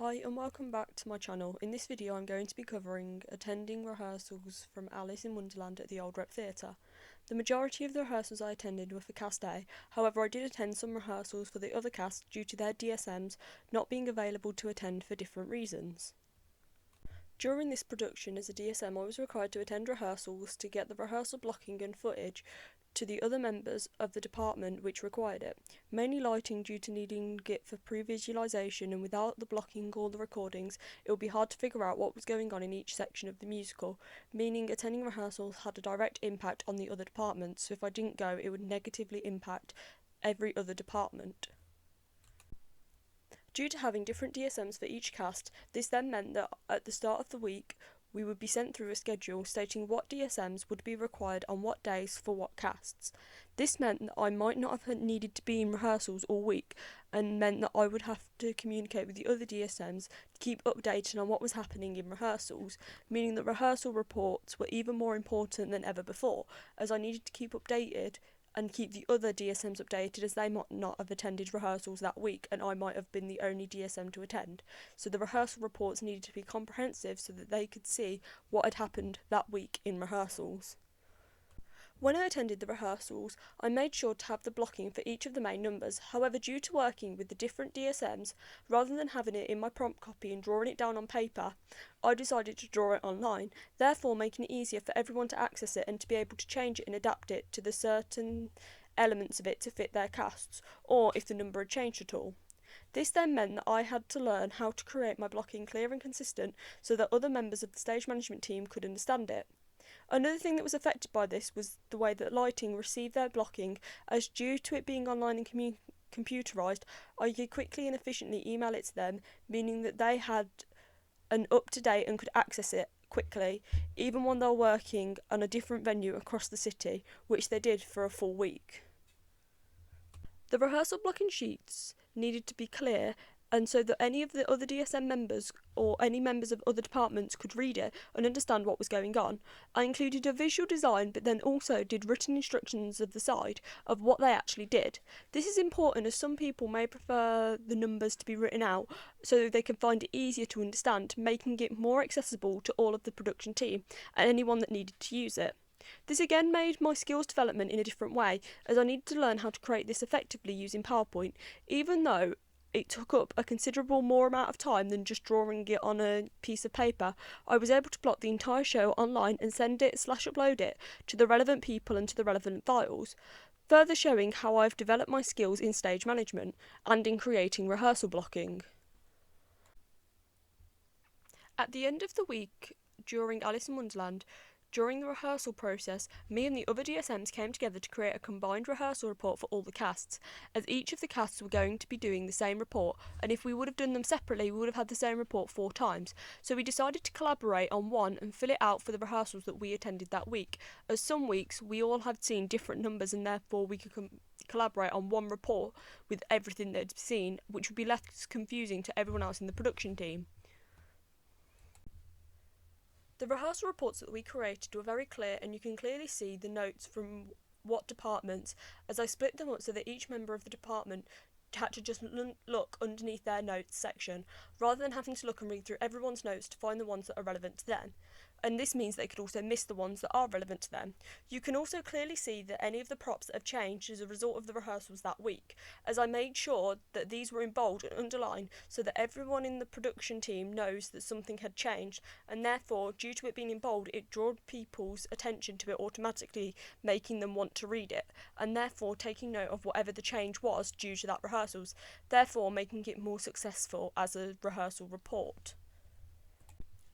Hi and welcome back to my channel. In this video I'm going to be covering attending rehearsals from Alice in Wonderland at the Old Rep Theatre. The majority of the rehearsals I attended were for Cast A, however I did attend some rehearsals for the other cast due to their DSMs not being available to attend for different reasons. During this production as a DSM I was required to attend rehearsals to get the rehearsal blocking and footage to the other members of the department which required it, mainly lighting due to needing it for pre-visualisation, and without the blocking or the recordings it would be hard to figure out what was going on in each section of the musical, meaning attending rehearsals had a direct impact on the other departments, so if I didn't go it would negatively impact every other department. Due to having different DSMs for each cast, this then meant that at the start of the week we would be sent through a schedule stating what DSMs would be required on what days for what casts. This meant that I might not have needed to be in rehearsals all week, and meant that I would have to communicate with the other DSMs to keep updated on what was happening in rehearsals, meaning that rehearsal reports were even more important than ever before, as I needed to keep updated and keep the other DSMs updated, as they might not have attended rehearsals that week and I might have been the only DSM to attend. So the rehearsal reports needed to be comprehensive so that they could see what had happened that week in rehearsals. When I attended the rehearsals, I made sure to have the blocking for each of the main numbers. However, due to working with the different DSMs, rather than having it in my prompt copy and drawing it down on paper, I decided to draw it online, therefore making it easier for everyone to access it and to be able to change it and adapt it to the certain elements of it to fit their casts, or if the number had changed at all. This then meant that I had to learn how to create my blocking clear and consistent so that other members of the stage management team could understand it. Another thing that was affected by this was the way that lighting received their blocking, as due to it being online and computerised, I could quickly and efficiently email it to them, meaning that they had an up-to-date and could access it quickly, even when they were working on a different venue across the city, which they did for a full week. The rehearsal blocking sheets needed to be clear, and so that any of the other DSM members or any members of other departments could read it and understand what was going on. I included a visual design, but then also did written instructions of the side of what they actually did. This is important as some people may prefer the numbers to be written out so they can find it easier to understand, making it more accessible to all of the production team and anyone that needed to use it. This again made my skills development in a different way, as I needed to learn how to create this effectively using PowerPoint, even though it took up a considerable more amount of time than just drawing it on a piece of paper. I was able to plot the entire show online and send it/upload it to the relevant people and to the relevant files, further showing how I've developed my skills in stage management and in creating rehearsal blocking. At the end of the week during Alice in Wonderland, during the rehearsal process, me and the other DSMs came together to create a combined rehearsal report for all the casts, as each of the casts were going to be doing the same report, and if we would have done them separately we would have had the same report 4 times. So we decided to collaborate on one and fill it out for the rehearsals that we attended that week, as some weeks we all had seen different numbers and therefore we could collaborate on one report with everything they'd seen, which would be less confusing to everyone else in the production team. The rehearsal reports that we created were very clear, and you can clearly see the notes from what departments, as I split them up so that each member of the department had to just look underneath their notes section, rather than having to look and read through everyone's notes to find the ones that are relevant to them. And this means they could also miss the ones that are relevant to them. You can also clearly see that any of the props that have changed as a result of the rehearsals that week, as I made sure that these were in bold and underlined so that everyone in the production team knows that something had changed, and therefore, due to it being in bold, it drew people's attention to it automatically, making them want to read it, and therefore taking note of whatever the change was due to that rehearsals, therefore making it more successful as a rehearsal report.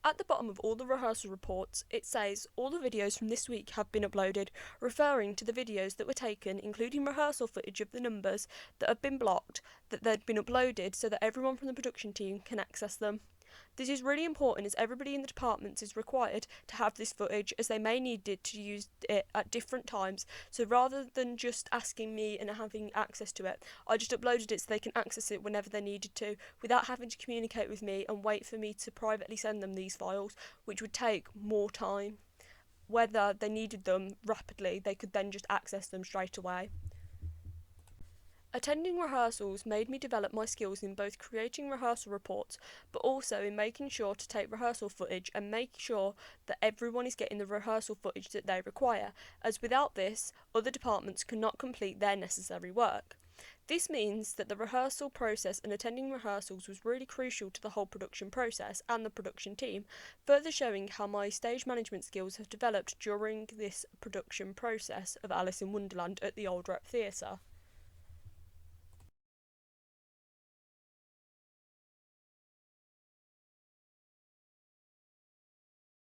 At the bottom of all the rehearsal reports, it says all the videos from this week have been uploaded, referring to the videos that were taken, including rehearsal footage of the numbers that have been blocked, that they'd been uploaded so that everyone from the production team can access them. This is really important as everybody in the departments is required to have this footage, as they may need it to use it at different times, so rather than just asking me and having access to it, I just uploaded it so they can access it whenever they needed to, without having to communicate with me and wait for me to privately send them these files, which would take more time. Whether they needed them rapidly, they could then just access them straight away. Attending rehearsals made me develop my skills in both creating rehearsal reports, but also in making sure to take rehearsal footage and make sure that everyone is getting the rehearsal footage that they require, as without this, other departments cannot complete their necessary work. This means that the rehearsal process and attending rehearsals was really crucial to the whole production process and the production team, further showing how my stage management skills have developed during this production process of Alice in Wonderland at the Old Rep Theatre.